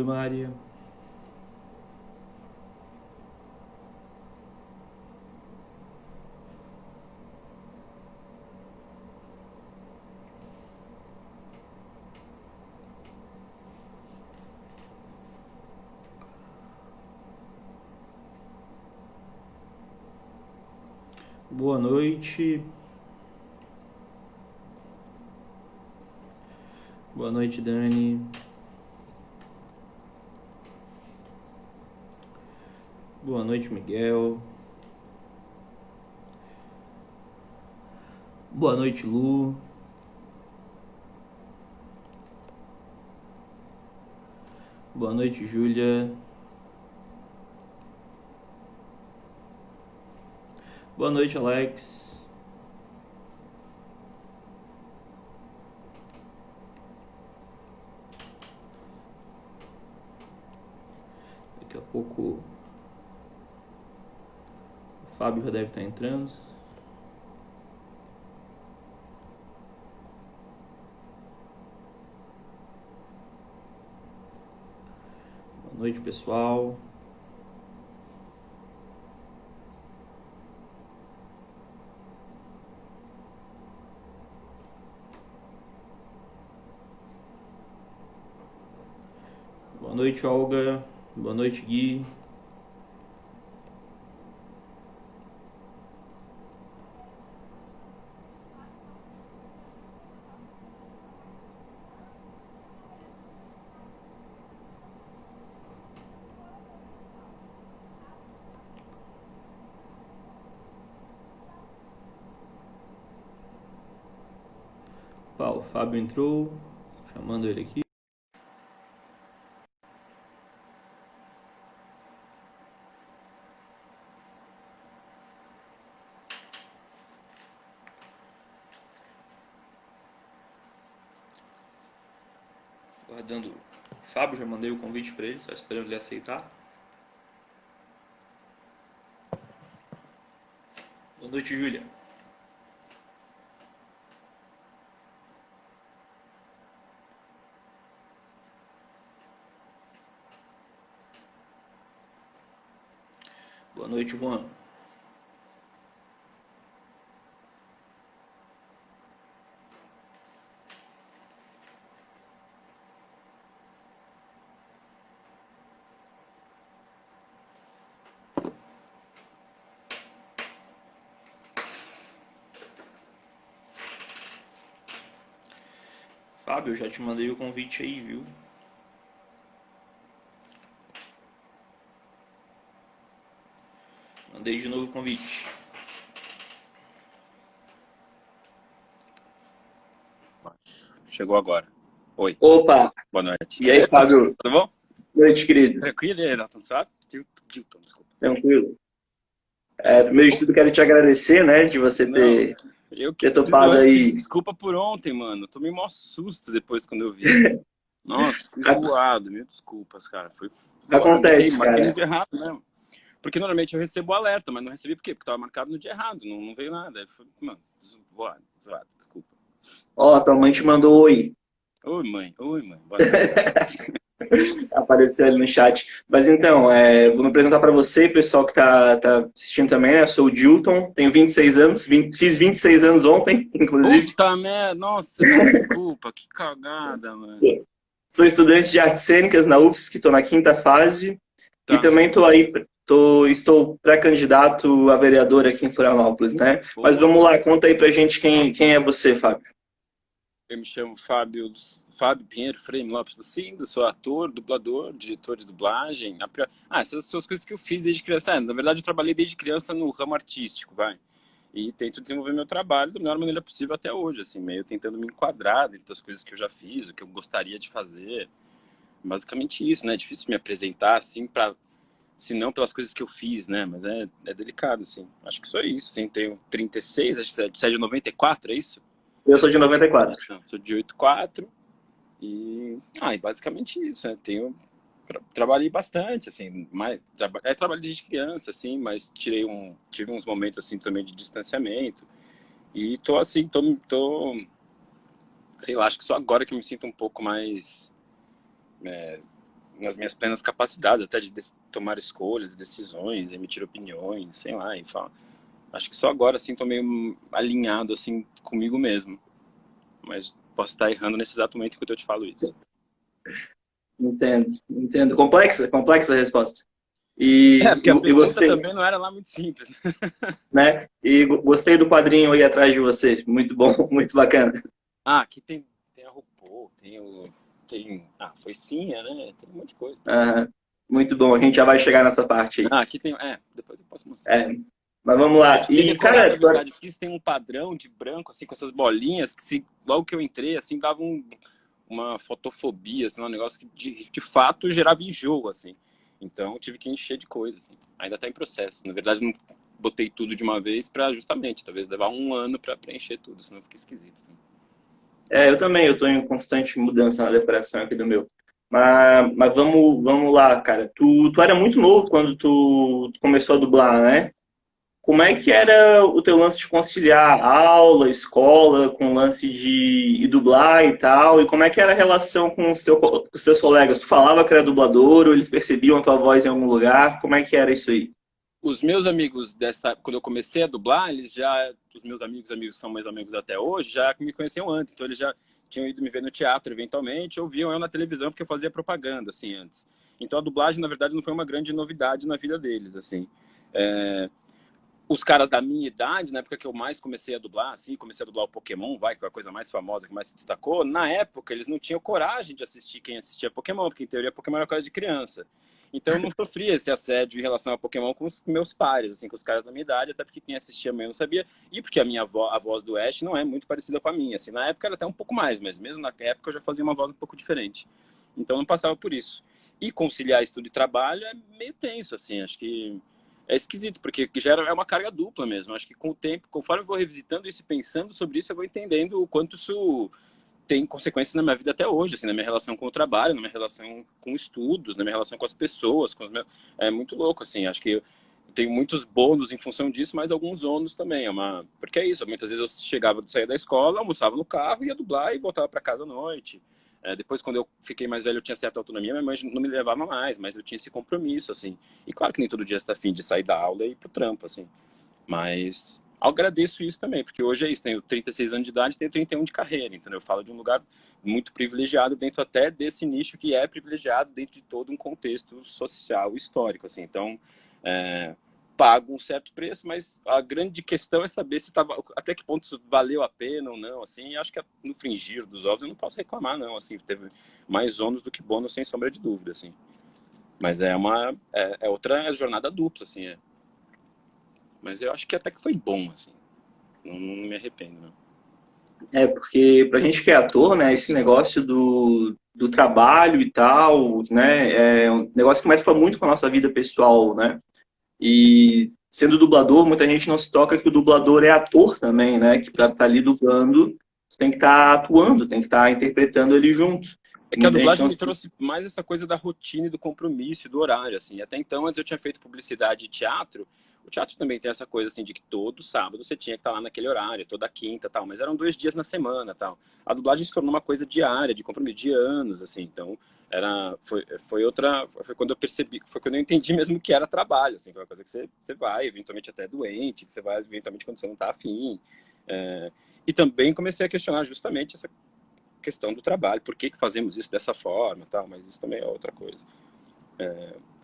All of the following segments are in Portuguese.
Oi, Maria. Boa noite. Boa noite, Dani. Boa noite, Miguel. Boa noite, Lu. Boa noite, Júlia. Boa noite, Alex. Daqui a pouco o Fábio já deve estar entrando. Boa noite, pessoal. Boa noite, Olga. Boa noite, Gui. O Fábio entrou, chamando ele aqui. Aguardando o Fábio, já mandei o convite para ele, só esperando ele aceitar. Boa noite, Júlia. Boa noite, Juan. Fábio, eu já te mandei o convite aí, viu? Mandei de novo o convite. Chegou agora. Oi. Opa! Boa noite. E aí, Fábio? Tudo bom? Boa noite, querido. Tranquilo? E aí, Nathan, sabe? Dilton, desculpa. Tranquilo. Primeiro de tudo, quero te agradecer, né, de você Não, eu que ter preciso topado pedir aí. desculpa por ontem, mano. Eu tomei maior susto depois quando eu vi. Nossa, fui voado. Mil desculpas, cara. Foi zoado. Acontece, Marquei no cara. dia errado mesmo. Porque normalmente eu recebo o alerta, mas não recebi por quê? Porque tava marcado no dia errado. Não veio nada. Aí foi, mano, zoado. Desculpa. Ó, tua mãe te mandou oi. Oi, mãe. Boa noite. Apareceu ali no chat. Mas então, vou me apresentar para você, pessoal que tá assistindo também, né? Eu sou o Dilton, tenho 26 anos, fiz 26 anos ontem, inclusive. Puta merda. Nossa, desculpa. Que cagada, mano. Sou estudante de artes cênicas na UFSC, estou na quinta fase. E Tá. também estou pré-candidato a vereador aqui em Florianópolis, né? Mas Pô. vamos lá, conta aí pra gente quem é você, Fábio. Eu me chamo Fábio Pinheiro Freire Lopes do Cindo, sou ator, dublador, diretor de dublagem. Essas são as coisas que eu fiz desde criança. Na verdade, eu trabalhei desde criança no ramo artístico, vai. E tento desenvolver meu trabalho da melhor maneira possível até hoje, assim, meio tentando me enquadrar dentro das coisas que eu já fiz, o que eu gostaria de fazer. Basicamente isso, né? É difícil me apresentar, assim, se não pelas coisas que eu fiz, né? Mas é delicado, assim. Acho que só isso, assim. Tenho 36, acho que você é de 94, é isso? Eu sou de 94. Não, sou de 84 e basicamente isso, né? Trabalhei bastante, assim, trabalho desde criança, assim, mas tive uns momentos, assim, também de distanciamento e tô, assim, sei lá, acho que só agora que eu me sinto um pouco mais nas minhas plenas capacidades, até de tomar escolhas, decisões, emitir opiniões, sei lá, e fala. Acho que só agora, assim, tô meio alinhado, assim, comigo mesmo. Mas posso estar errando nesse exato momento que eu te falo isso. Entendo, entendo. Complexa a resposta. E, Porque a e pergunta gostei, também não era lá muito simples, né? né? E gostei do quadrinho aí atrás de você. Muito bom, muito bacana. Ah, aqui tem a RuPaul, tem a Foicinha, né? Tem um monte de coisa. Aham. Muito bom, a gente já vai chegar nessa parte aí. Ah, aqui tem, depois eu posso mostrar. É, mas vamos Eu lá. tinha E, decorado, cara, na verdade, porque isso tem um padrão de branco, assim, com essas bolinhas, que logo que eu entrei, assim, dava uma fotofobia, assim, um negócio que de fato gerava enjoo, assim. Então eu tive que encher de coisa, assim. Ainda tá em processo. Na verdade, não botei tudo de uma vez para justamente, talvez levar um ano para preencher tudo, senão fica esquisito. eu também, eu tô em constante mudança na decoração aqui do meu. Mas vamos lá, cara. Tu era muito novo quando tu começou a dublar, né? Como é que era o teu lance de conciliar aula, escola, com o lance de ir dublar e tal? E como é que era a relação com os teus colegas? Tu falava que era dublador ou eles percebiam a tua voz em algum lugar? Como é que era isso aí? Os meus amigos quando eu comecei a dublar, os meus amigos são meus amigos até hoje, já me conheciam antes, então eles já tinham ido me ver no teatro eventualmente, ou viam eu na televisão porque eu fazia propaganda, assim, antes. Então a dublagem, na verdade, não foi uma grande novidade na vida deles, assim. É, os caras da minha idade, na época que eu mais comecei a dublar, assim, comecei a dublar o Pokémon, que é a coisa mais famosa, que mais se destacou, na época eles não tinham coragem de assistir quem assistia Pokémon, porque em teoria Pokémon era coisa de criança. Então eu não sofria esse assédio em relação a Pokémon com os meus pares, assim, com os caras da minha idade, até porque quem assistia eu não sabia, e porque a voz do Ash não é muito parecida com a minha, assim, na época era até um pouco mais, mas mesmo na época eu já fazia uma voz um pouco diferente. Então eu não passava por isso. E conciliar estudo e trabalho é meio tenso, assim, acho que é esquisito, porque é uma carga dupla mesmo. Acho que com o tempo, conforme eu vou revisitando isso e pensando sobre isso, eu vou entendendo o quanto isso tem consequências na minha vida até hoje, assim, na minha relação com o trabalho, na minha relação com estudos, na minha relação com as pessoas, é muito louco, assim. Acho que eu tenho muitos bônus em função disso, mas alguns ônus também. Porque é isso, muitas vezes eu saía da escola, almoçava no carro, ia dublar e voltava para casa à noite. Depois, quando eu fiquei mais velho, eu tinha certa autonomia, minha mãe não me levava mais, mas eu tinha esse compromisso, assim. E claro que nem todo dia você tá afim de sair da aula e ir pro trampo, assim. Mas agradeço isso também, porque hoje é isso, tenho 36 anos de idade, tenho 31 de carreira, então eu falo de um lugar muito privilegiado dentro até desse nicho que é privilegiado dentro de todo um contexto social histórico, assim. Então, pago um certo preço, mas a grande questão é saber se até que ponto isso valeu a pena ou não, assim. E acho que no fringir dos ovos eu não posso reclamar, não, assim. Teve mais ônus do que bônus, sem sombra de dúvida, assim. Mas é outra jornada dupla, assim. Mas eu acho que até que foi bom, assim. Não me arrependo, não. Porque pra gente que é ator, né, esse negócio do trabalho e tal, né, é um negócio que mescla muito com a nossa vida pessoal, né? E sendo dublador, muita gente não se toca que o dublador é ator também, né? Que para estar ali dublando, tem que estar atuando, tem que estar interpretando ele junto. É que a Muita gente dublagem não me se... trouxe mais essa coisa da rotina e do compromisso, do horário, assim. Até então, antes eu tinha feito publicidade e teatro. O teatro também tem essa coisa, assim, de que todo sábado você tinha que estar lá naquele horário, toda quinta e tal. Mas eram 2 dias na semana tal. A dublagem se tornou uma coisa diária, de compromisso, de anos, assim. Então, foi quando eu percebi, foi quando eu entendi mesmo que era trabalho, assim. Que é uma coisa que você vai, eventualmente até doente, que você vai, eventualmente, quando você não está afim. E também comecei a questionar justamente essa questão do trabalho, por que fazemos isso dessa forma, tal, mas isso também é outra coisa.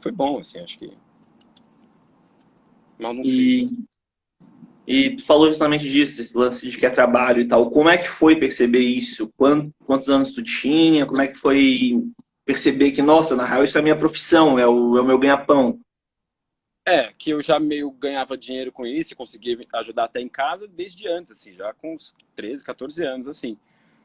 Foi bom, assim, acho que mal não E, fez. e tu falou justamente disso, esse lance de que é trabalho e tal. Como é que foi perceber isso? Quantos anos tu tinha? Como é que foi perceber que, nossa, na real, isso é a minha profissão, é o meu ganha-pão? Que eu já meio ganhava dinheiro com isso e conseguia ajudar até em casa desde antes, assim, já com uns 13, 14 anos, assim.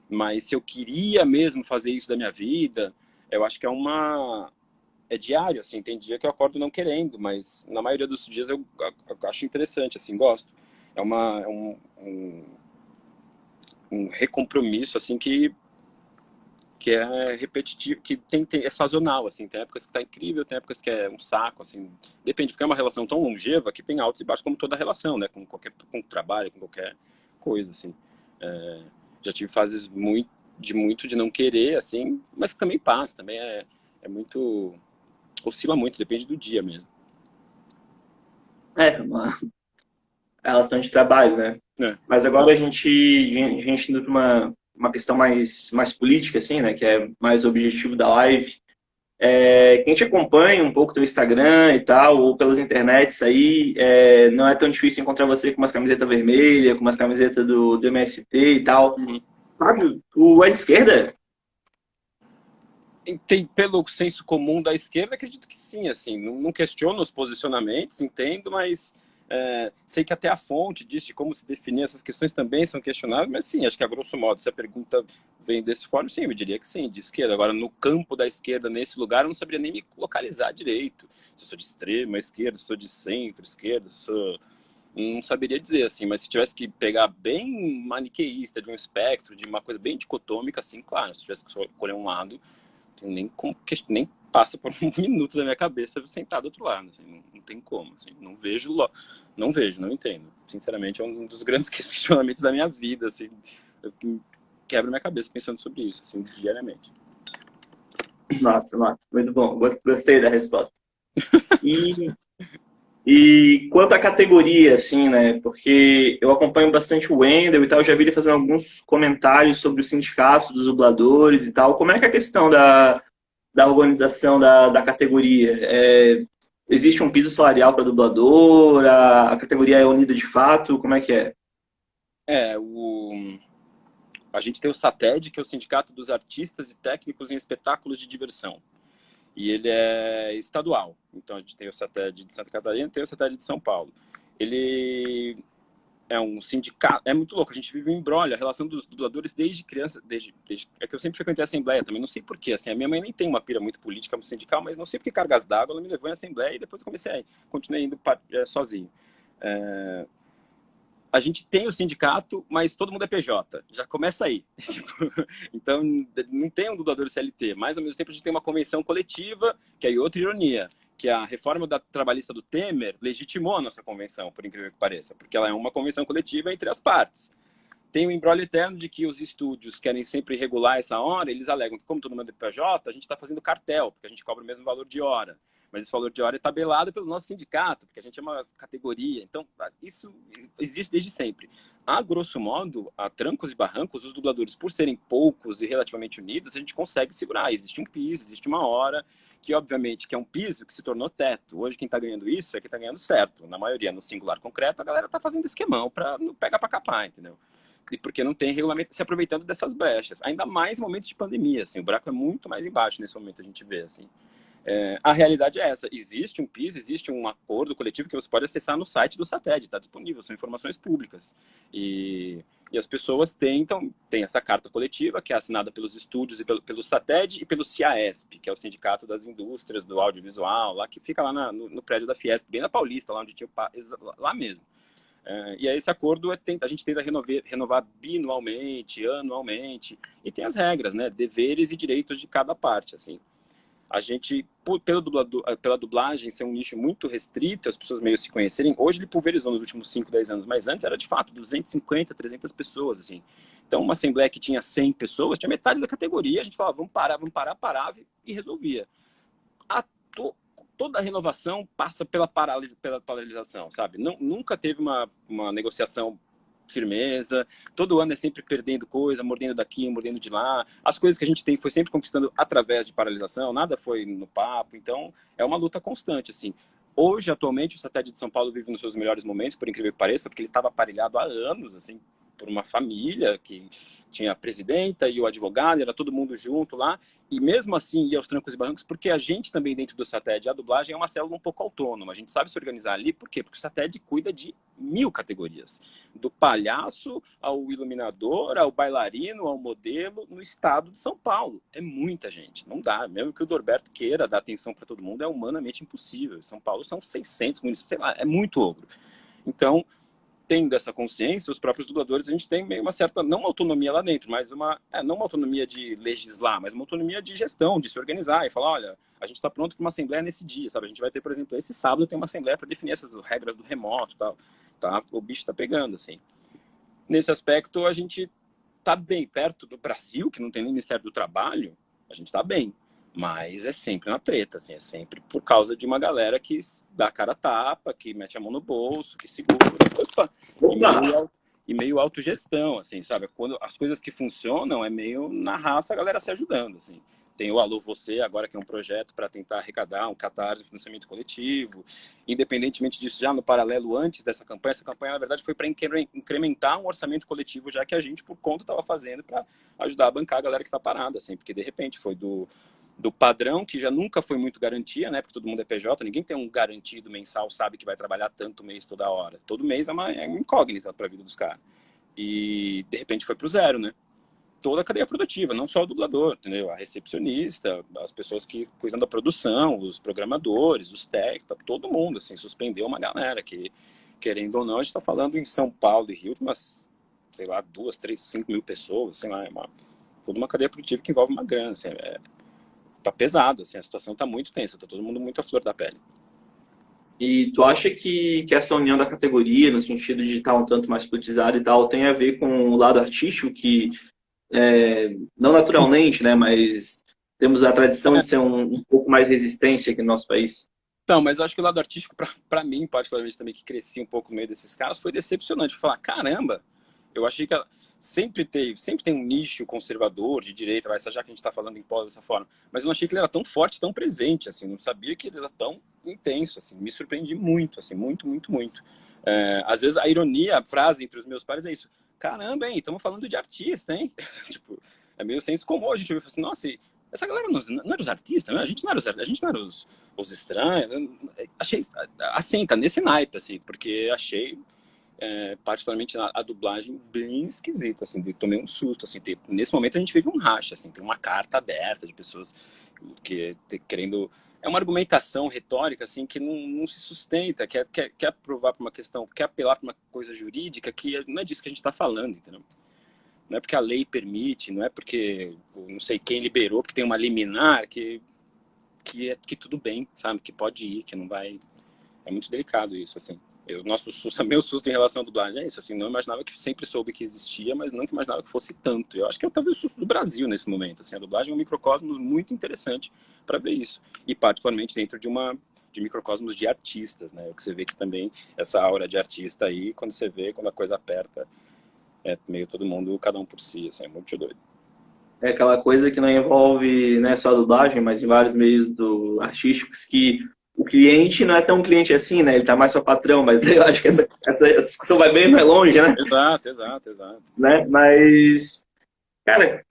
Mas se eu queria mesmo fazer isso da minha vida, eu acho que é diário, assim, tem dia que eu acordo não querendo, mas na maioria dos dias eu acho interessante, assim, gosto. É um recompromisso, assim, que é repetitivo, que é sazonal, assim, tem épocas que tá incrível, tem épocas que é um saco, assim, depende, porque é uma relação tão longeva que tem altos e baixos como toda relação, né, com trabalho, com qualquer coisa, assim. Já tive fases de muito de não querer, assim, mas que também passa, também É muito... Oscila muito, depende do dia mesmo. É, uma relação de trabalho, né? É. Mas agora a gente indo para uma questão mais política, assim, né? Que é mais o objetivo da live. Quem te acompanha um pouco do Instagram e tal, ou pelas internets aí, não é tão difícil encontrar você com umas camisetas vermelhas, com umas camisetas do MST e tal. Uhum. Fábio, tu é de esquerda? Pelo senso comum da esquerda, acredito que sim, assim, não questiono os posicionamentos, entendo, mas sei que até a fonte disso, de como se definir essas questões também são questionáveis, mas sim, acho que a grosso modo, se a pergunta vem desse fórum, sim, eu diria que sim, de esquerda. Agora, no campo da esquerda, nesse lugar, eu não saberia nem me localizar direito, se eu sou de extrema esquerda, se eu sou de centro-esquerda, se eu sou... Não saberia dizer, assim, mas se tivesse que pegar bem maniqueísta, de um espectro, de uma coisa bem dicotômica, assim, claro, se tivesse que escolher um lado, nem passa por um minuto da minha cabeça sentar do outro lado, assim, não tem como, assim, não vejo, não entendo. Sinceramente, é um dos grandes questionamentos da minha vida, assim, eu quebro minha cabeça pensando sobre isso, assim, diariamente. Nossa, muito bom. Gostei da resposta. E, e quanto à categoria, assim, né? Porque eu acompanho bastante o Wendel e tal, já vi ele fazendo alguns comentários sobre o sindicato dos dubladores e tal. Como é que é a questão da organização da categoria? Existe um piso salarial para dublador? A categoria é unida de fato? Como é que é? É, a gente tem o SATED, que é o Sindicato dos Artistas e Técnicos em Espetáculos de Diversão. E ele é estadual. Então a gente tem o SATED de Santa Catarina e tem o SATED de São Paulo. Ele é um sindicato, é muito louco, a gente vive um embrolho, a relação dos dubladores desde criança, é que eu sempre frequentei a Assembleia também, não sei porquê, assim, a minha mãe nem tem uma pira muito política, muito sindical, mas não sei porque cargas d'água ela me levou em Assembleia e depois eu continuei indo sozinho. A gente tem o sindicato, mas todo mundo é PJ. Já começa aí. Então, não tem um dublador CLT. Mas, ao mesmo tempo, a gente tem uma convenção coletiva, que é outra ironia, que a reforma trabalhista do Temer legitimou a nossa convenção, por incrível que pareça, porque ela é uma convenção coletiva entre as partes. Tem o embrolho eterno de que os estúdios querem sempre regular essa hora, eles alegam que, como todo mundo é PJ, a gente está fazendo cartel, porque a gente cobra o mesmo valor de hora. Mas esse valor de hora é tabelado pelo nosso sindicato, porque a gente é uma categoria. Então, isso existe desde sempre. A grosso modo, a trancos e barrancos, os dubladores, por serem poucos e relativamente unidos, a gente consegue segurar. Existe um piso, existe uma hora, que obviamente que é um piso que se tornou teto. Hoje quem está ganhando isso é quem está ganhando certo. Na maioria, no singular concreto, a galera está fazendo esquemão para não pegar para capar, entendeu? E porque não tem regulamento, se aproveitando dessas brechas. Ainda mais em momentos de pandemia, assim, o buraco é muito mais embaixo nesse momento, a gente vê, assim. A realidade é essa, existe um piso, existe um acordo coletivo que você pode acessar no site do SATED, está disponível, são informações públicas. E as pessoas tem essa carta coletiva, que é assinada pelos estúdios e pelo SATED e pelo CIAESP, que é o Sindicato das Indústrias do Audiovisual, lá que fica lá no prédio da Fiesp, bem na Paulista, lá onde tinha lá mesmo. E aí esse acordo a gente tenta renovar binualmente, anualmente, e tem as regras, né, deveres e direitos de cada parte, assim. A gente, pela dublagem ser um nicho muito restrito, as pessoas meio se conhecerem, hoje ele pulverizou nos últimos 5, 10 anos, mas antes era de fato 250, 300 pessoas, assim. Então uma assembleia que tinha 100 pessoas, tinha metade da categoria, a gente falava, vamos parar, parava e resolvia. Toda a renovação passa pela paralisação, sabe? Nunca teve uma negociação firmeza, todo ano é sempre perdendo coisa, mordendo daqui, mordendo de lá. As coisas que a gente tem foi sempre conquistando através de paralisação, nada foi no papo, então é uma luta constante, assim. Hoje, atualmente, o SATED de São Paulo vive nos seus melhores momentos, por incrível que pareça, porque ele estava aparelhado há anos, assim, por uma família que tinha a presidenta e o advogado, era todo mundo junto lá, e mesmo assim ia aos trancos e barrancos, porque a gente também dentro do SATED, a dublagem é uma célula um pouco autônoma, a gente sabe se organizar ali, por quê? Porque o SATED cuida de 1000 categorias, do palhaço ao iluminador, ao bailarino, ao modelo, no estado de São Paulo. É muita gente, não dá, mesmo que o Norberto queira dar atenção para todo mundo, é humanamente impossível. Em São Paulo são 600 municípios, sei lá, é muito ogro. Então, tendo essa consciência, os próprios dubladores, a gente tem meio uma certa, não autonomia lá dentro, mas não uma autonomia de legislar, mas uma autonomia de gestão, de se organizar e falar, olha, a gente está pronto para uma assembleia nesse dia, sabe? A gente vai ter, por exemplo, esse sábado tem uma assembleia para definir essas regras do remoto e tal, tá? O bicho está pegando, assim. Nesse aspecto, a gente está bem perto do Brasil, que não tem nem Ministério do Trabalho, a gente está bem. Mas é sempre uma treta, assim, é sempre por causa de uma galera que dá a cara a tapa, que mete a mão no bolso, que segura, opa, Opa! e meio autogestão, assim, sabe? Quando as coisas que funcionam é meio na raça a galera se ajudando, assim. Tem o Alô Você, agora que é um projeto para tentar arrecadar um catarse, financiamento coletivo. Independentemente disso, já no paralelo, antes dessa campanha, essa campanha, na verdade, foi para incrementar um orçamento coletivo, já que a gente, por conta, estava fazendo para ajudar a bancar a galera que está parada, assim, porque, de repente, foi do padrão, que já nunca foi muito garantia, né? Porque todo mundo é PJ, ninguém tem um garantido mensal, sabe que vai trabalhar tanto mês toda hora. Todo mês é uma incógnita para a vida dos caras. E, de repente, foi pro zero, né? Toda a cadeia produtiva, não só o dublador, entendeu? A recepcionista, as pessoas que cuidam da produção, os programadores, os técnicos, todo mundo, assim, suspendeu uma galera que, querendo ou não, a gente está falando em São Paulo e Rio de umas, sei lá, 2, 3, 5 mil pessoas, sei lá, toda uma cadeia produtiva que envolve uma grana, assim, tá pesado, assim, a situação tá muito tensa, tá todo mundo muito à flor da pele. E tu acha que essa união da categoria, no sentido de estar um tanto mais politizada e tal, tem a ver com o lado artístico, que não naturalmente, né, mas temos a tradição de ser um pouco mais resistência aqui no nosso país? Então, mas eu acho que o lado artístico, para mim, particularmente também, que cresci um pouco no meio desses caras, foi decepcionante. Falar, caramba, eu achei que ela sempre tem um nicho conservador, de direita, já que a gente está falando em pós dessa forma, mas eu não achei que ele era tão forte, tão presente, assim, não sabia que ele era tão intenso, assim, me surpreendi muito, assim, muito, muito, muito. Às vezes a ironia, a frase entre os meus pares é isso, caramba, hein, estamos falando de artista, hein? Tipo, é meio senso comum, a gente ouve assim, nossa, essa galera não era os artistas, né? A gente não era os estranhos, achei, assim, tá nesse naipe, assim, porque achei particularmente a dublagem bem esquisita, assim, tomei um susto, assim, nesse momento a gente vive um racha, assim, tem uma carta aberta de pessoas que querendo, é uma argumentação retórica, assim, que não se sustenta, quer provar para uma questão, quer apelar para uma coisa jurídica que não é disso que a gente está falando, entendeu? Não é porque a lei permite, não é porque não sei quem liberou, porque tem uma liminar que tudo bem, sabe, que pode ir, que não vai, é muito delicado isso, assim. Meu susto em relação à dublagem é isso, assim, não imaginava que sempre soube que existia, mas nunca imaginava que fosse tanto. Eu acho que é talvez o susto do Brasil nesse momento, assim, a dublagem é um microcosmos muito interessante para ver isso, e particularmente dentro de microcosmos de artistas, né, o que você vê que também essa aura de artista aí, quando você vê, quando a coisa aperta, é meio todo mundo, cada um por si, assim, é muito doido. É aquela coisa que não envolve, né, só a dublagem, mas em vários meios artísticos, que o cliente não é tão cliente assim, né? Ele tá mais para patrão, mas eu acho que essa discussão vai bem mais longe, né? Exato, exato, exato. Né? Mas, cara,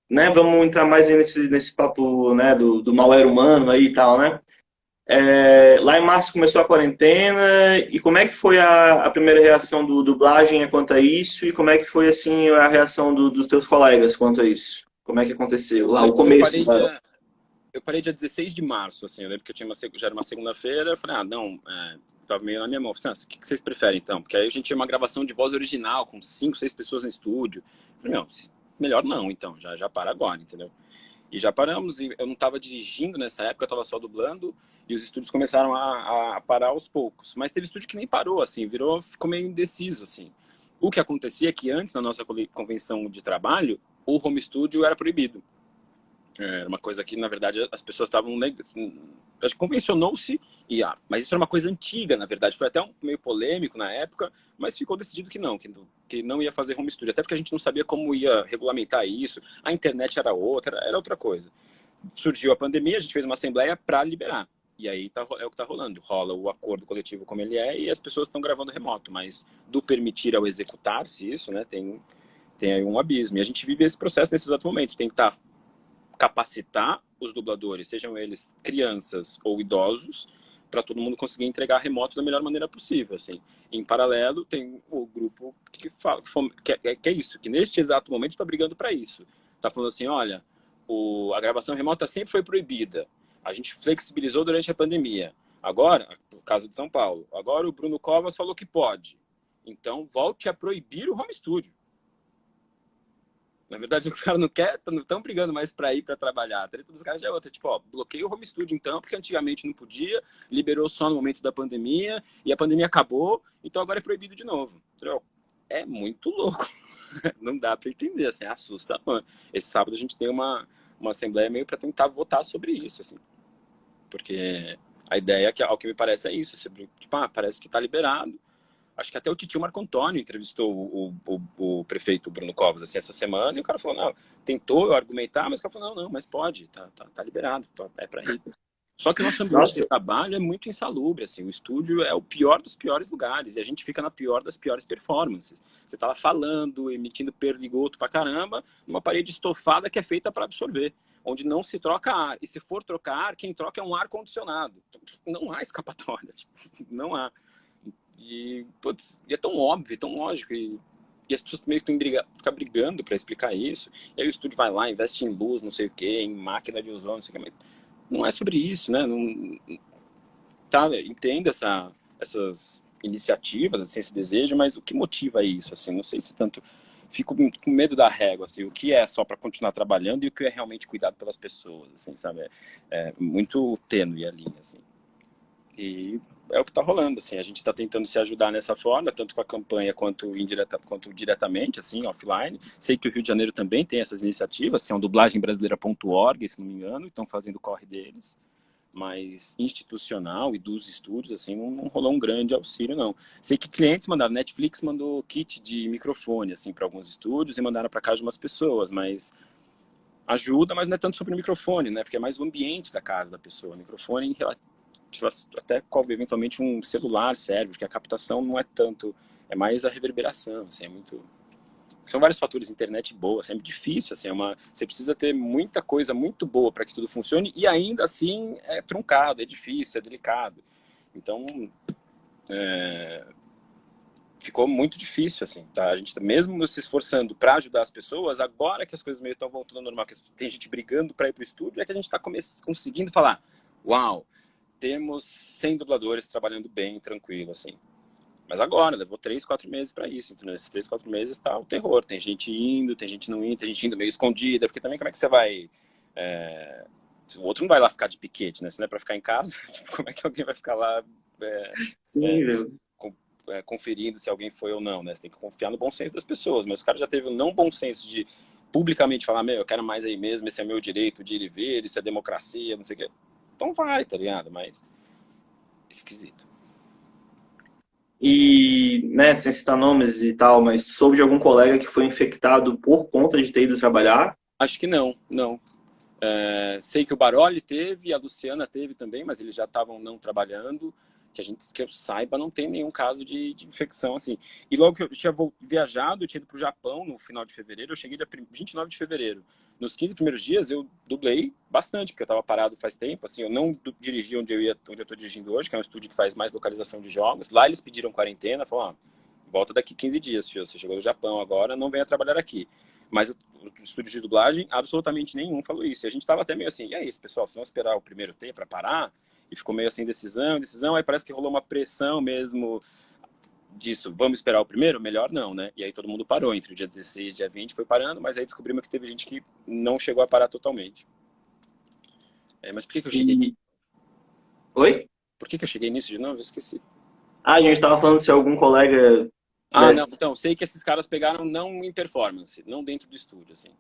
né, vamos entrar mais nesse papo, né, do mal-estar humano aí e tal, né? Lá em março começou a quarentena, e como é que foi a primeira reação do dublagem quanto a isso, e como é que foi, assim, a reação dos teus colegas quanto a isso? Como é que aconteceu lá, o Eu começo? parei eu parei dia 16 de março, assim, eu lembro que já era uma segunda-feira, eu falei, não, tava meio na minha mão, eu falei, o que vocês preferem então? Porque aí a gente tinha uma gravação de voz original, com 5, 6 pessoas no estúdio, eu falei, não, melhor não, então, já para agora, entendeu? E já paramos, e eu não estava dirigindo nessa época, eu estava só dublando, e os estúdios começaram a parar aos poucos, mas teve estúdio que nem parou, assim, ficou meio indeciso, assim. O que acontecia é que antes, na nossa convenção de trabalho, o home studio era proibido. Era uma coisa que, na verdade, as pessoas estavam... Assim, acho que convencionou-se, mas isso era uma coisa antiga, na verdade. Foi até meio polêmico na época, mas ficou decidido que não ia fazer home studio. Até porque a gente não sabia como ia regulamentar isso. A internet era outra coisa. Surgiu a pandemia, a gente fez uma assembleia para liberar. E aí é o que está rolando. Rola o acordo coletivo como ele é e as pessoas estão gravando remoto. Mas do permitir ao executar-se isso, né, tem aí um abismo. E a gente vive esse processo nesse exato momento. Tentar capacitar os dubladores, sejam eles crianças ou idosos, para todo mundo conseguir entregar remoto da melhor maneira possível. Assim. Em paralelo, tem o grupo que fala que é isso, que neste exato momento está brigando para isso. Está falando assim, olha, a gravação remota sempre foi proibida. A gente flexibilizou durante a pandemia. Agora, no caso de São Paulo, agora o Bruno Covas falou que pode. Então, volte a proibir o home studio. Na verdade, os caras não estão brigando mais para ir para trabalhar. A treta dos caras já é outra. Tipo, bloqueia o home studio então, porque antigamente não podia, liberou só no momento da pandemia, e a pandemia acabou, então agora é proibido de novo. É muito louco. Não dá para entender, assim, assusta. Esse sábado a gente tem uma uma assembleia meio para tentar votar sobre isso, assim. Porque a ideia, ao que me parece, é isso. Tipo, parece que está liberado. Acho que até o Titio Marco Antônio entrevistou o prefeito Bruno Covas assim, essa semana, e o cara falou, não, tentou argumentar, mas o cara falou, não, mas pode, tá liberado, é para ir. Só que o nosso ambiente de trabalho é muito insalubre, assim, o estúdio é o pior dos piores lugares, e a gente fica na pior das piores performances. Você tá lá falando, emitindo perdigoto pra caramba, numa parede estofada que é feita para absorver, onde não se troca ar, e se for trocar ar, quem troca é um ar-condicionado. Não há escapatória, tipo, não há. E, putz, é tão óbvio, tão lógico, e as pessoas meio que ficam brigando para explicar isso, e aí o estúdio vai lá, investe em luz, não sei o que, em máquina de ozônio, não sei o que, mas não é sobre isso, né? Não, tá, entendo essas iniciativas, assim, esse desejo, mas o que motiva isso, assim, não sei se tanto... Fico com medo da régua, assim, o que é só para continuar trabalhando e o que é realmente cuidado pelas pessoas, assim, sabe? É muito tênue a linha, assim. E é o que está rolando, assim, a gente está tentando se ajudar nessa forma, tanto com a campanha quanto diretamente, assim, offline. Sei que o Rio de Janeiro também tem essas iniciativas, que é um dublagembrasileira.org, se não me engano, estão fazendo o corre deles, mas institucional e dos estúdios, assim, não rolou um grande auxílio, não. Sei que clientes mandaram, Netflix mandou kit de microfone, assim, para alguns estúdios e mandaram para casa de umas pessoas, mas ajuda, mas não é tanto sobre o microfone, né, porque é mais o ambiente da casa da pessoa. O microfone até eventualmente um celular serve, porque a captação não é tanto, é mais a reverberação, assim, é muito... São vários fatores, internet boa, assim, é difícil, assim, você precisa ter muita coisa muito boa para que tudo funcione, e ainda assim é truncado, é difícil, é delicado. Então, ficou muito difícil, assim, tá? A gente, mesmo se esforçando para ajudar as pessoas, agora que as coisas meio estão voltando ao normal, que tem gente brigando para ir pro estúdio, é que a gente está conseguindo falar, uau, temos 100 dubladores trabalhando bem, tranquilo, assim. Mas agora, levou 3, 4 meses para isso. Então, nesses 3, 4 meses tá o terror. Tem gente indo, tem gente não indo, tem gente indo meio escondida, porque também como é que você vai... O outro não vai lá ficar de piquete, né? Se não é para ficar em casa, como é que alguém vai ficar lá conferindo se alguém foi ou não, né? Você tem que confiar no bom senso das pessoas, mas o cara já teve um não bom senso de publicamente falar, eu quero mais aí mesmo, esse é meu direito de ir e vir, isso é democracia, não sei o quê. Então vai, tá ligado? Mas esquisito. E, né, sem citar nomes e tal, mas soube de algum colega que foi infectado por conta de ter ido trabalhar? Acho que não. Sei que o Baroli teve, a Luciana teve também, mas eles já estavam não trabalhando. Que eu saiba, não tem nenhum caso de infecção, assim. E logo que eu tinha viajado, eu tinha ido pro Japão no final de fevereiro, eu cheguei dia 29 de fevereiro. Nos 15 primeiros dias, eu dublei bastante, porque eu estava parado faz tempo, assim, eu não dirigi onde eu estou dirigindo hoje, que é um estúdio que faz mais localização de jogos. Lá eles pediram quarentena, falaram, volta daqui 15 dias, filho, você chegou do Japão agora, não venha trabalhar aqui. Mas o estúdio de dublagem, absolutamente nenhum falou isso. E a gente estava até meio assim, e é isso, pessoal, se não esperar o primeiro tempo para parar, e ficou meio assim, decisão, aí parece que rolou uma pressão mesmo disso, vamos esperar o primeiro? Melhor não, né? E aí todo mundo parou, entre o dia 16 e o dia 20 foi parando, mas aí descobrimos que teve gente que não chegou a parar totalmente. Mas por que eu cheguei? Oi? Por que eu cheguei nisso de novo? Eu esqueci. A gente tava falando se algum colega... Não, então, sei que esses caras pegaram não em performance, não dentro do estúdio, assim.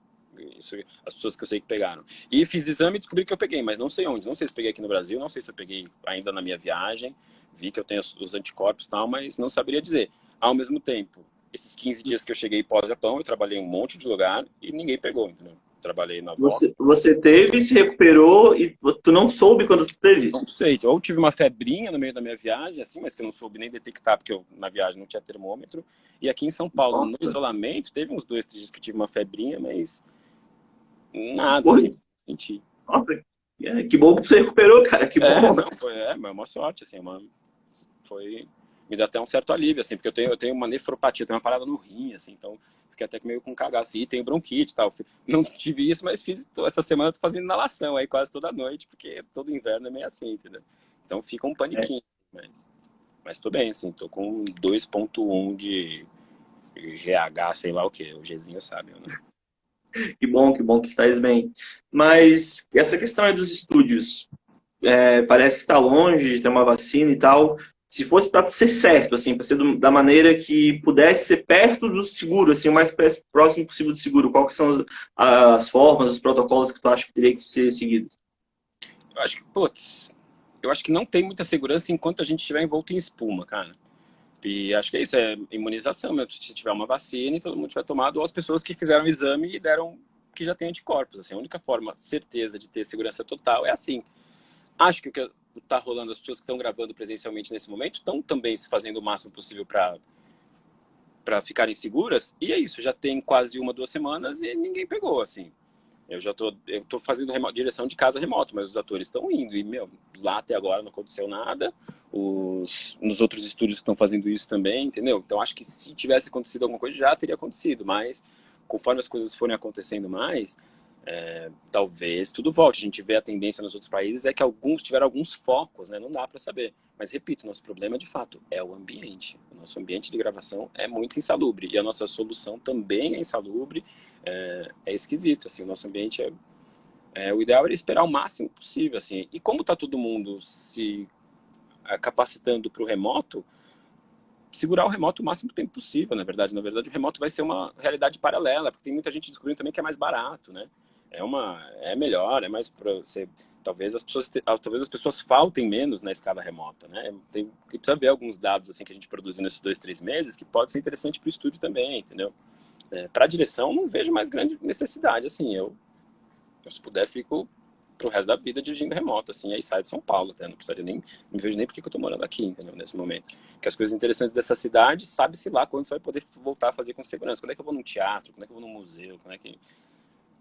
Isso, as pessoas que eu sei que pegaram. E fiz exame e descobri que eu peguei, mas não sei onde. Não sei se peguei aqui no Brasil, não sei se eu peguei ainda na minha viagem. Vi que eu tenho os anticorpos e tal, mas não saberia dizer. Ao mesmo tempo, esses 15 dias que eu cheguei pós-Japão, eu trabalhei em um monte de lugar e ninguém pegou, entendeu? Trabalhei na volta. Você teve, se recuperou e tu não soube quando tu teve? Não sei, ou tive uma febrinha no meio da minha viagem, assim, mas que eu não soube nem detectar, porque na viagem não tinha termômetro. E aqui em São Paulo, no isolamento, teve uns 2, 3 dias que eu tive uma febrinha, mas nada, assim, senti. Nossa, que bom que você recuperou, cara, que bom. Não, é uma sorte, assim, me dá até um certo alívio, assim, porque eu tenho uma nefropatia, eu tenho uma parada no rim, assim, então fiquei até meio com cagaço, e tenho bronquite e tal. Não tive isso, mas essa semana tô fazendo inalação aí quase toda noite, porque todo inverno é meio assim, entendeu? Então fica um paniquinho, mas tô bem, assim, tô com 2.1 de GH, sei lá o que, o Gzinho sabe, né? Que bom que estás bem. Mas essa questão aí dos estúdios, parece que está longe de ter uma vacina e tal. se fosse para ser certo, assim, para ser da maneira que pudesse ser perto do seguro, assim, o mais próximo possível do seguro, quais que são as formas, os protocolos que tu acha que teria que ser seguidos? Eu acho que, putz, eu acho que não tem muita segurança enquanto a gente estiver envolto em espuma, cara. E acho que é isso, é imunização mesmo. Se tiver uma vacina e todo mundo tiver tomado, ou as pessoas que fizeram o exame e deram que já tem anticorpos. Assim, a única forma, certeza de ter segurança total é assim. Acho que o que está rolando, as pessoas que estão gravando presencialmente nesse momento estão também se fazendo o máximo possível para ficarem seguras. E é isso, já tem quase 1, 2 semanas e ninguém pegou, assim. Eu tô fazendo direção de casa remoto, mas os atores estão indo. E, meu, lá até agora não aconteceu nada. Nos outros estúdios que estão fazendo isso também, entendeu? Então, acho que se tivesse acontecido alguma coisa, já teria acontecido. Mas, conforme as coisas forem acontecendo mais, talvez tudo volte. A gente vê a tendência nos outros países é que tiveram alguns focos, né? Não dá para saber. Mas, repito, nosso problema, de fato, é o ambiente. O nosso ambiente de gravação é muito insalubre. E a nossa solução também é insalubre. É esquisito, assim, o nosso ambiente o ideal era esperar o máximo possível, assim, e como está todo mundo se capacitando para o remoto, segurar o remoto o máximo tempo possível, na verdade o remoto vai ser uma realidade paralela, porque tem muita gente descobrindo também que é mais barato, né, é melhor, é mais para você, talvez as pessoas faltem menos na escala remota, né, precisa ver alguns dados, assim, que a gente produziu nesses 2, 3 meses, que pode ser interessante para o estúdio também, entendeu? Para a direção, não vejo mais grande necessidade. Assim, eu se puder, fico pro resto da vida dirigindo remoto, assim, aí saio de São Paulo, até, não precisaria nem, não vejo nem porque eu tô morando aqui, entendeu, nesse momento. Que as coisas interessantes dessa cidade, sabe-se lá quando você vai poder voltar a fazer com segurança. Quando é que eu vou num teatro, quando é que eu vou num museu,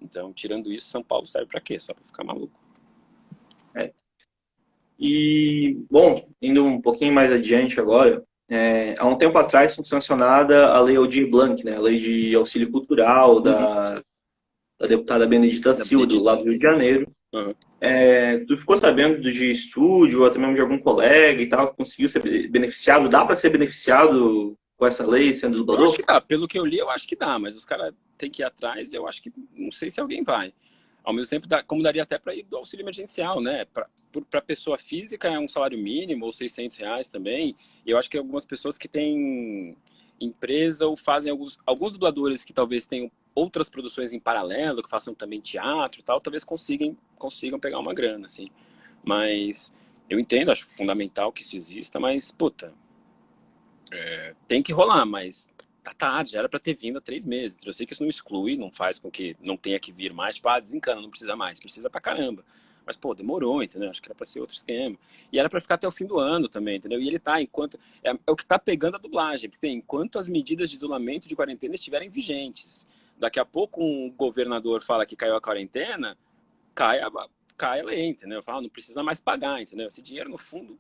Então, tirando isso, São Paulo serve para quê? Só para ficar maluco. E, bom, indo um pouquinho mais adiante agora, há um tempo atrás foi sancionada a Lei Aldir Blanc, né, a Lei de Auxílio Cultural da deputada Benedita Silva, do lado do Rio de Janeiro. Uhum. Tu ficou sabendo de estúdio, ou até mesmo de algum colega e tal, que conseguiu ser beneficiado? Dá para ser beneficiado com essa lei, sendo Eu acho dublador? que dá, pelo que eu li, eu acho que dá, mas os caras têm que ir atrás, eu acho que não sei se alguém vai. Ao mesmo tempo, como daria até para ir do auxílio emergencial, né? Para pessoa física é um salário mínimo, ou R$ 600 também. E eu acho que algumas pessoas que têm empresa ou fazem alguns dubladores que talvez tenham outras produções em paralelo, que façam também teatro e tal, talvez consigam pegar uma grana, assim. Mas eu entendo, acho fundamental que isso exista, mas, puta, tem que rolar, mas tá tarde, já era para ter vindo há 3 meses. Eu sei que isso não exclui, não faz com que não tenha que vir mais, tipo, desencana, não precisa mais, precisa pra caramba. Mas, pô, demorou, entendeu? Acho que era pra ser outro esquema. E era pra ficar até o fim do ano também, entendeu? E ele tá, enquanto. É o que tá pegando a dublagem, porque enquanto as medidas de isolamento de quarentena estiverem vigentes, daqui a pouco um governador fala que caiu a quarentena, cai a lei, entendeu? Fala, não precisa mais pagar, entendeu? Esse dinheiro, no fundo,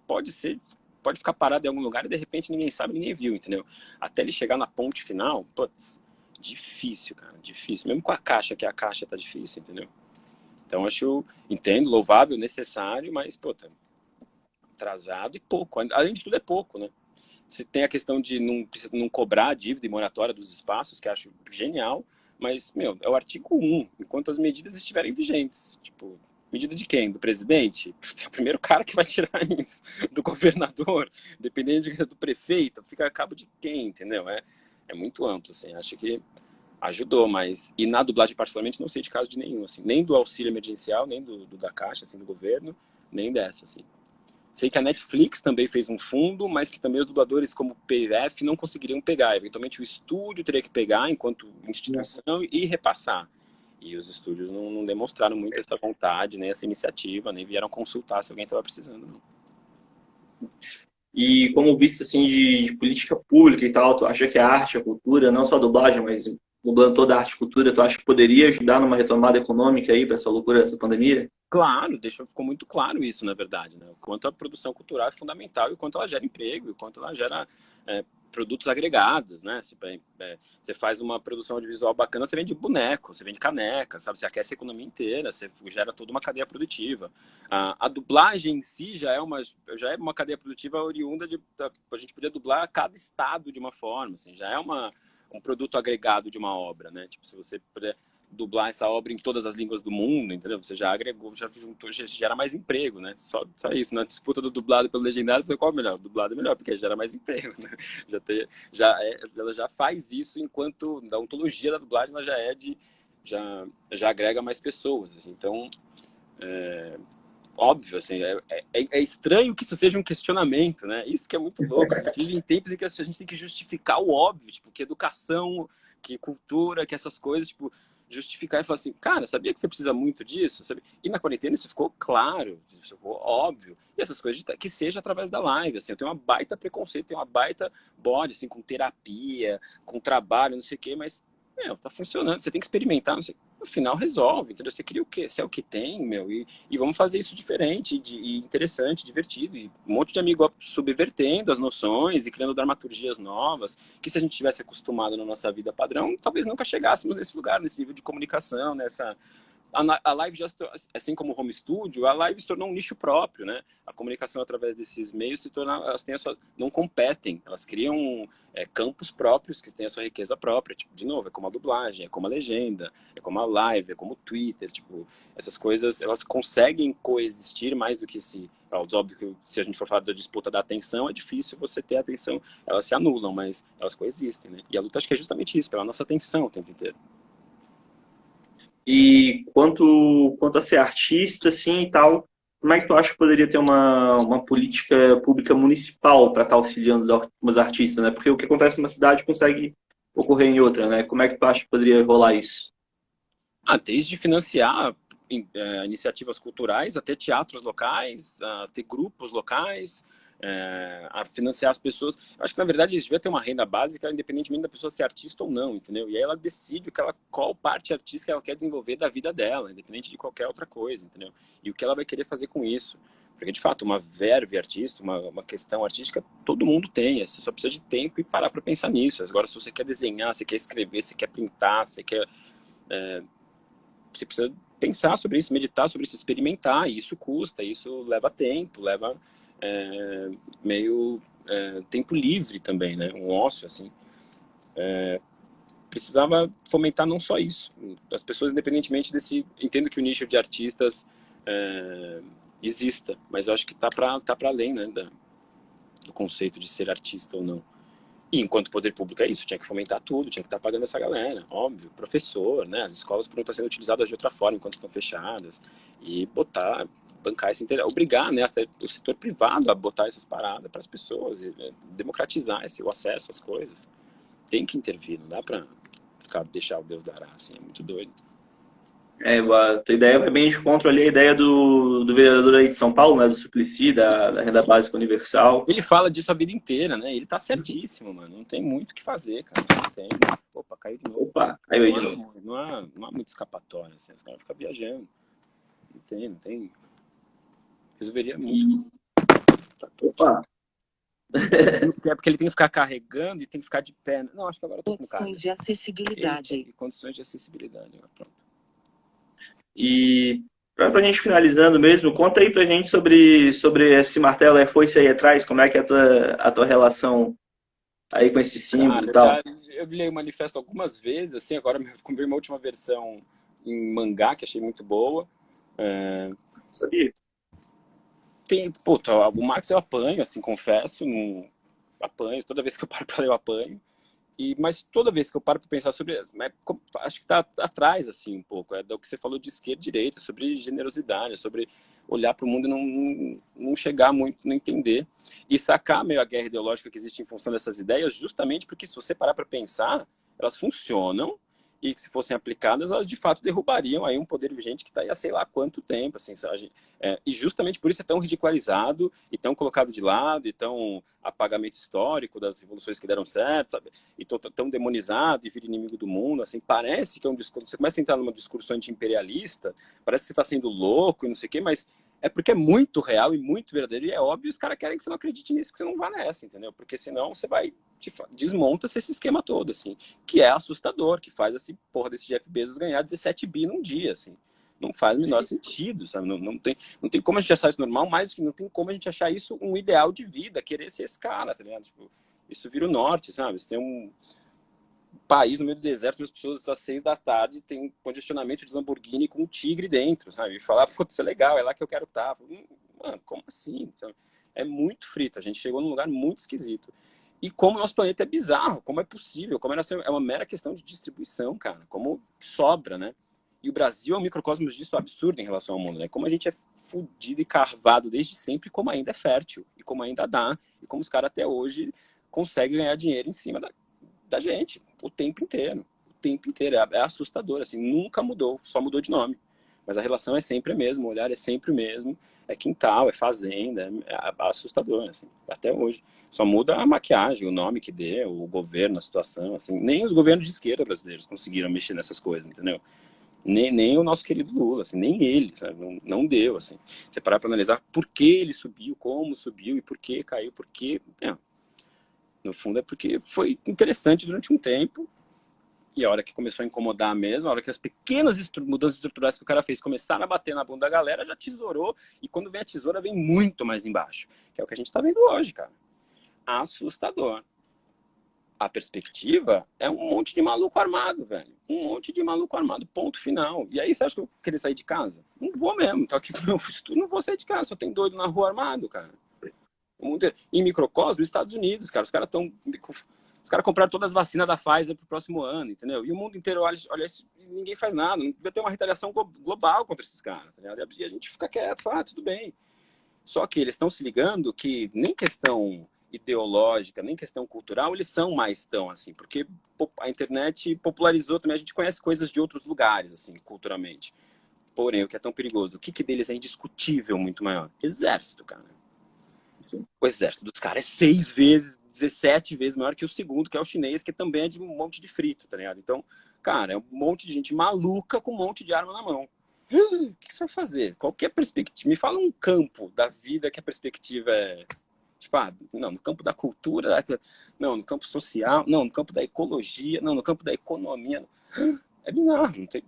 pode ficar parado em algum lugar e de repente ninguém sabe, ninguém viu, entendeu? Até ele chegar na ponte final, putz, difícil, cara, difícil. Mesmo com a caixa, que a caixa tá difícil, entendeu? Então entendo, louvável, necessário, mas, puta, atrasado e pouco. Além de tudo, é pouco, né? Você tem a questão de não cobrar a dívida e moratória dos espaços, que eu acho genial, mas, meu, é o artigo 1, enquanto as medidas estiverem vigentes. Tipo, medida de quem? Do presidente? É o primeiro cara que vai tirar isso. Do governador, dependendo do prefeito, fica a cabo de quem, entendeu? É muito amplo, assim, acho que ajudou, mas... E na dublagem, particularmente, não sei de caso de nenhum, assim, nem do auxílio emergencial, nem do da Caixa, assim, do governo, nem dessa, assim. Sei que a Netflix também fez um fundo, mas que também os dubladores, como PF, não conseguiriam pegar. Eventualmente o estúdio teria que pegar enquanto instituição e repassar. E os estúdios não demonstraram muito essa vontade, nem essa iniciativa, nem vieram consultar se alguém estava precisando, não. E como visto assim de política pública e tal, tu acha que a arte, a cultura, não só a dublagem, mas mudando toda a arte e cultura, tu acha que poderia ajudar numa retomada econômica aí para essa loucura dessa pandemia? Claro, ficou muito claro isso, na verdade, né? O quanto a produção cultural é fundamental e o quanto ela gera emprego, e o quanto ela gera produtos agregados, né? Você faz uma produção audiovisual bacana, você vende boneco, você vende caneca, sabe? Você aquece a economia inteira, você gera toda uma cadeia produtiva. A dublagem em si já é uma cadeia produtiva oriunda a gente podia dublar cada estado de uma forma, assim, já é um produto agregado de uma obra, né? Tipo, se você puder dublar essa obra em todas as línguas do mundo, entendeu? Você já agregou, já juntou, já gera mais emprego, né? Só isso. Na disputa do dublado pelo legendado, foi qual é melhor? O dublado é melhor, porque gera mais emprego, né? Ela já faz isso enquanto da ontologia da dublagem ela já é de já agrega mais pessoas, assim. Então, óbvio, assim, é estranho que isso seja um questionamento, né? Isso que é muito louco. A gente vive em tempos em que a gente tem que justificar o óbvio, tipo, que educação, que cultura, que essas coisas, tipo, justificar e falar assim, cara, sabia que você precisa muito disso? Sabe? E na quarentena isso ficou claro, isso ficou óbvio. E essas coisas, que seja através da live, assim, eu tenho uma baita preconceito, tenho uma baita bode, assim, com terapia, com trabalho, não sei o quê, mas, tá funcionando, você tem que experimentar, não sei. No final resolve, entendeu? Você cria o quê? Você é o que tem, e vamos fazer isso diferente, e interessante, divertido, e um monte de amigo subvertendo as noções e criando dramaturgias novas, que se a gente tivesse acostumado na nossa vida padrão, talvez nunca chegássemos nesse lugar, nesse nível de comunicação, nessa... A live já, assim como o home studio, a live se tornou um nicho próprio, né? A comunicação através desses meios se torna, elas têm não competem, elas criam campos próprios que têm a sua riqueza própria. Tipo, de novo, é como a dublagem, é como a legenda, é como a live, é como o Twitter. Tipo, essas coisas, elas conseguem coexistir mais do que se... Óbvio que se a gente for falar da disputa da atenção, é difícil você ter atenção, elas se anulam, mas elas coexistem, né? E a luta acho que é justamente isso, pela nossa atenção o tempo inteiro. E quanto a ser artista, assim, e tal, como é que tu acha que poderia ter uma política pública municipal para estar auxiliando os artistas, né? Porque o que acontece numa cidade consegue ocorrer em outra, né? Como é que tu acha que poderia rolar isso? Desde financiar iniciativas culturais, até teatros locais, a ter grupos locais, a financiar as pessoas. Eu acho que, na verdade, eles deviam ter uma renda básica, independentemente da pessoa ser artista ou não, entendeu? E aí ela decide qual parte artística ela quer desenvolver da vida dela, independente de qualquer outra coisa, entendeu? E o que ela vai querer fazer com isso. Porque, de fato, uma verve artista, uma questão artística, todo mundo tem. Você só precisa de tempo e parar para pensar nisso. Agora, se você quer desenhar, você quer escrever, você quer pintar, você quer... Você precisa pensar sobre isso, meditar sobre isso, experimentar, e isso custa, isso leva tempo, leva tempo livre também, né? Um ócio, assim. Precisava fomentar não só isso. As pessoas, independentemente desse... Entendo que o nicho de artistas exista, mas eu acho que tá para além, né, do conceito de ser artista ou não. E enquanto poder público é isso, tinha que fomentar tudo, tinha que estar pagando essa galera, óbvio, professor, né? As escolas podiam estar sendo utilizadas de outra forma enquanto estão fechadas, e bancar esse interesse, obrigar, né, até o setor privado a botar essas paradas para as pessoas, e democratizar o acesso às coisas. Tem que intervir, não dá para deixar o Deus dará, assim, é muito doido. A tua ideia vai bem de encontro ali a ideia do vereador aí de São Paulo, né? Do Suplicy, da renda básica universal. Ele fala disso a vida inteira, né? Ele tá certíssimo, mano. Não tem muito o que fazer, cara. Não tem. Opa, caiu de novo. Opa, caiu aí de novo. Não há muito escapatória, assim. Os caras ficam viajando. Não tem. Resolveria muito. Opa. É porque ele tem que ficar carregando e tem que ficar de pé. Não, acho que agora eu tô com carga. Condições de acessibilidade. Condições de acessibilidade. Pronto. E pra gente finalizando mesmo, conta aí pra gente sobre esse martelo e foice aí atrás, como é que é a tua relação aí com esse símbolo e tal. Eu li o manifesto algumas vezes, assim, agora eu comprei uma última versão em mangá, que achei muito boa. Sabia? O Max eu apanho, assim, confesso, não apanho, toda vez que eu paro pra ler eu apanho. Mas toda vez que eu paro para pensar sobre... acho que está atrás, assim, um pouco. É do que você falou de esquerda e direita, sobre generosidade, sobre olhar para o mundo e não chegar muito, não entender. E sacar meio a guerra ideológica que existe em função dessas ideias, justamente porque se você parar para pensar, elas funcionam e que se fossem aplicadas, elas de fato derrubariam aí um poder vigente que está aí há sei lá quanto tempo, assim, e justamente por isso é tão ridicularizado e tão colocado de lado e tão apagamento histórico das revoluções que deram certo, sabe? E tão demonizado e vira inimigo do mundo, assim, parece que é um discurso, você começa a entrar numa discurso anti-imperialista, parece que você está sendo louco e não sei o quê, mas é porque é muito real e muito verdadeiro, e é óbvio, os caras querem que você não acredite nisso, que você não vá nessa, entendeu? Porque senão você vai, desmonta-se esse esquema todo, assim, que é assustador, que faz esse porra desse Jeff Bezos ganhar 17 bi num dia, assim. Não faz o menor sentido, sabe? Não tem como a gente achar isso normal, mais do que não tem como a gente achar isso um ideal de vida, querer ser esse cara, tá ligado? Tipo, isso vira o norte, sabe? Você tem país no meio do deserto, as pessoas às 6 da tarde tem um congestionamento de Lamborghini com um tigre dentro, sabe? E falar, putz, isso é legal, é lá que eu quero estar. Mano, como assim? Então, é muito frito, a gente chegou num lugar muito esquisito. E como o nosso planeta é bizarro, como é possível, como é uma mera questão de distribuição, cara, como sobra, né? E o Brasil é um microcosmos disso absurdo em relação ao mundo, né? Como a gente é fudido e carvado desde sempre, como ainda é fértil, e como ainda dá, e como os caras até hoje conseguem ganhar dinheiro em cima da gente, o tempo inteiro. O tempo inteiro, é assustador, assim, nunca mudou, só mudou de nome. Mas a relação é sempre a mesma, o olhar é sempre o mesmo, é quintal, é fazenda, é assustador, assim, até hoje. Só muda a maquiagem, o nome que dê, o governo, a situação, assim. Nem os governos de esquerda brasileiros conseguiram mexer nessas coisas, entendeu? Nem o nosso querido Lula, assim, nem ele, sabe? Não deu, assim. Você parar para analisar por que ele subiu, como subiu e por que caiu, por que... no fundo é porque foi interessante durante um tempo, e a hora que começou a incomodar mesmo, a hora que as pequenas mudanças estruturais que o cara fez começaram a bater na bunda da galera, já tesourou, e quando vem a tesoura vem muito mais embaixo, que é o que a gente tá vendo hoje, cara. Assustador. A perspectiva é um monte de maluco armado, velho. Um monte de maluco armado, ponto final. E aí você acha que eu vou querer sair de casa? Não vou mesmo. Tô aqui com o meu estudo, não vou sair de casa. Só tem doido na rua armado, cara. Em microcosmo, nos Estados Unidos, cara. Os caras compraram todas as vacinas da Pfizer pro próximo ano, entendeu? E o mundo inteiro olha isso e ninguém faz nada. Não devia ter uma retaliação global contra esses caras, tá ligado? E a gente fica quieto, fala, tudo bem. Só que eles estão se ligando que nem questão ideológica, nem questão cultural, eles são mais tão assim, porque a internet popularizou também, a gente conhece coisas de outros lugares, assim, culturalmente. Porém, o que é tão perigoso, o que deles é indiscutível muito maior? Exército, cara. Sim. O exército dos caras é 6 vezes, 17 vezes maior que o segundo, que é o chinês, que também é de um monte de frito, tá ligado? Então, cara, é um monte de gente maluca com um monte de arma na mão. O que você vai fazer? Qualquer perspectiva. Me fala um campo da vida que a perspectiva é... Tipo, não, no campo da cultura, não, no campo social, não, no campo da ecologia, não, no campo da economia. É bizarro, não tem...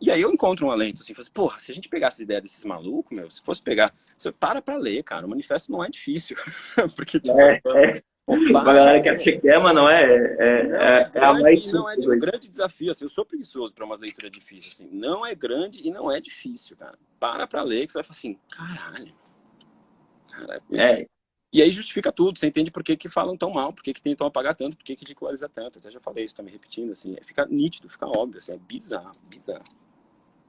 E aí eu encontro um alento, assim, assim, porra, se a gente pegasse a ideia desses malucos, meu, se fosse pegar... Você para pra ler, cara, o manifesto não é difícil. Porque, tipo... A galera que acha que é, mas não é. É a mais simples. Não é um grande desafio, assim, eu sou preguiçoso para umas leituras difíceis, assim, não é grande e não é difícil, cara. Para pra ler que você vai falar assim, caralho. E aí justifica tudo, você entende por que falam tão mal, por que tentam apagar tanto, por que ridicularizar tanto. Eu até já falei isso, tô me repetindo, assim, fica nítido, fica óbvio, assim, é bizarro.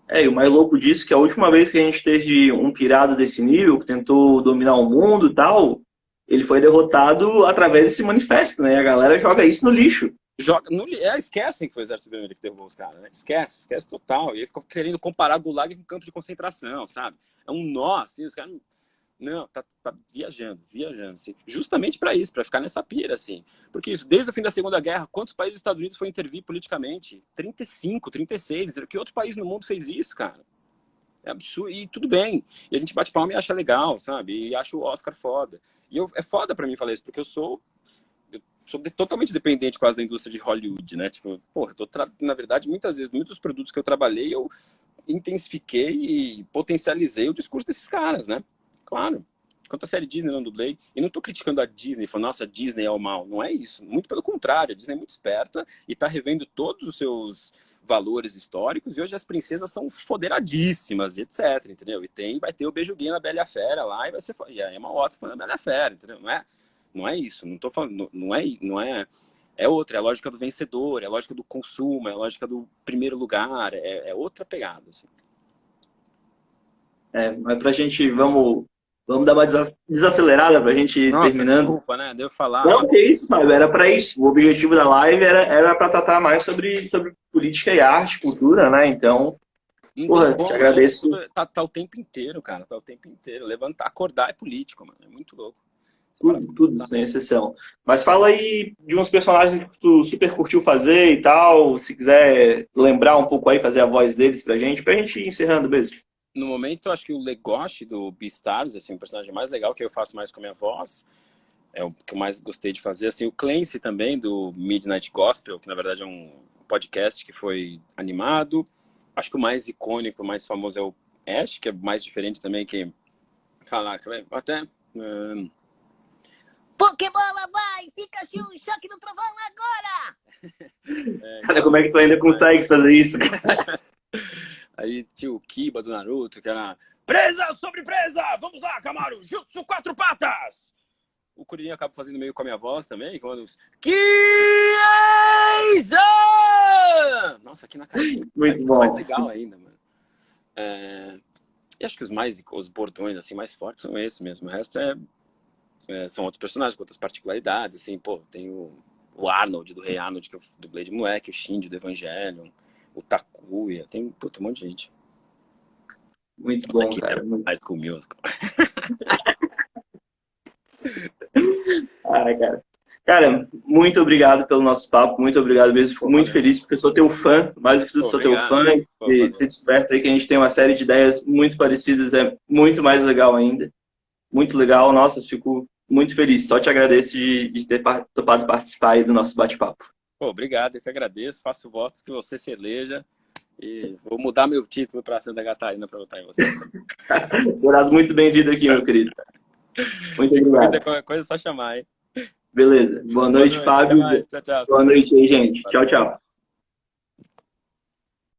E o mais louco disso é que a última vez que a gente teve um pirado desse nível, que tentou dominar o mundo e tal, ele foi derrotado através desse manifesto, né? A galera joga isso no lixo. Esquecem que foi o Exército Vermelho que derrubou os caras, né? Esquece total. E aí ficam querendo comparar Gulag com campo de concentração, sabe? É um nó, assim, os caras... Não, tá viajando, assim, justamente para isso, para ficar nessa pira, assim. Porque isso, desde o fim da Segunda Guerra, quantos países dos Estados Unidos foram intervir politicamente? 35, 36. Que outro país no mundo fez isso, cara? É absurdo. E tudo bem. E a gente bate palma e acha legal, sabe? E acha o Oscar foda. E é foda para mim falar isso, porque eu sou totalmente dependente quase da indústria de Hollywood, né? Tipo, porra, na verdade, muitas vezes, muitos dos produtos que eu trabalhei, eu intensifiquei e potencializei o discurso desses caras, né? Claro. Quanto a série Disney eu não dublei, e não tô criticando a Disney, falando, nossa, a Disney é o mal. Não é isso. Muito pelo contrário, a Disney é muito esperta e tá revendo todos os seus valores históricos, e hoje as princesas são foderadíssimas, e etc, entendeu? E vai ter o beijo gay na Bela e a Fera lá, e vai ser... E a Emma Watson falando na Bela e a Fera, entendeu? Não é isso. Não tô falando... Não é... É outra, é a lógica do vencedor, é a lógica do consumo, é a lógica do primeiro lugar, é outra pegada, assim. Mas pra gente, vamos dar uma desacelerada pra gente ir terminando. Desculpa, né? Deu falar. Não, que isso, Fábio, era pra isso. O objetivo da live era pra tratar mais sobre política e arte, cultura, né? Então, porra, te agradeço. Tá o tempo inteiro, cara, tá o tempo inteiro. Levantar, acordar é político, mano, é muito louco. Tudo, sem exceção. Mas fala aí de uns personagens que tu super curtiu fazer e tal. Se quiser lembrar um pouco aí, fazer a voz deles pra gente ir encerrando mesmo. No momento, eu acho que o Legoshi do Beastars, assim, o personagem mais legal, que eu faço mais com a minha voz, é o que eu mais gostei de fazer. Assim, o Clancy também, do Midnight Gospel, que na verdade é um podcast que foi animado. Acho que o mais icônico, o mais famoso é o Ash, que é mais diferente também, que falar, até... Pokébola vai! Pikachu, choque do trovão agora! Cara, como é que tu ainda consegue fazer isso? Aí tinha o Kiba do Naruto, que era presa sobre presa! Vamos lá, Kamaru! Jutsu 4 patas! O Kuririn acaba fazendo meio com a minha voz também, quando os Kieza! Nossa, aqui na caixinha. Muito Fica bom. mais legal ainda, mano. E acho que os bordões assim, mais fortes são esses mesmo. O resto são outros personagens com outras particularidades. Assim, pô, tem o Arnold, do Rei Arnold, que eu dublei de moleque, o Shinji do Evangelion, o Takuya, tem puta, um monte de gente. Muito bom, Aqui cara. é High School Musical. Cara. Cara, muito obrigado pelo nosso papo, muito obrigado mesmo. Fico muito feliz porque eu sou teu fã, mais do que tudo, sou teu fã. E ter descoberto aí que a gente tem uma série de ideias muito parecidas, é muito mais legal ainda. Muito legal, nossa, fico muito feliz. Só te agradeço de ter topado participar aí do nosso bate-papo. Pô, obrigado, eu que agradeço. Faço votos que você se eleja. E vou mudar meu título para Santa Catarina para votar em você. Serás muito bem-vindo aqui, meu querido. Muito obrigado. Qualquer coisa é só chamar, hein? Beleza. Boa noite, Fábio. Tchau, tchau. Boa noite aí, gente. Tchau, tchau.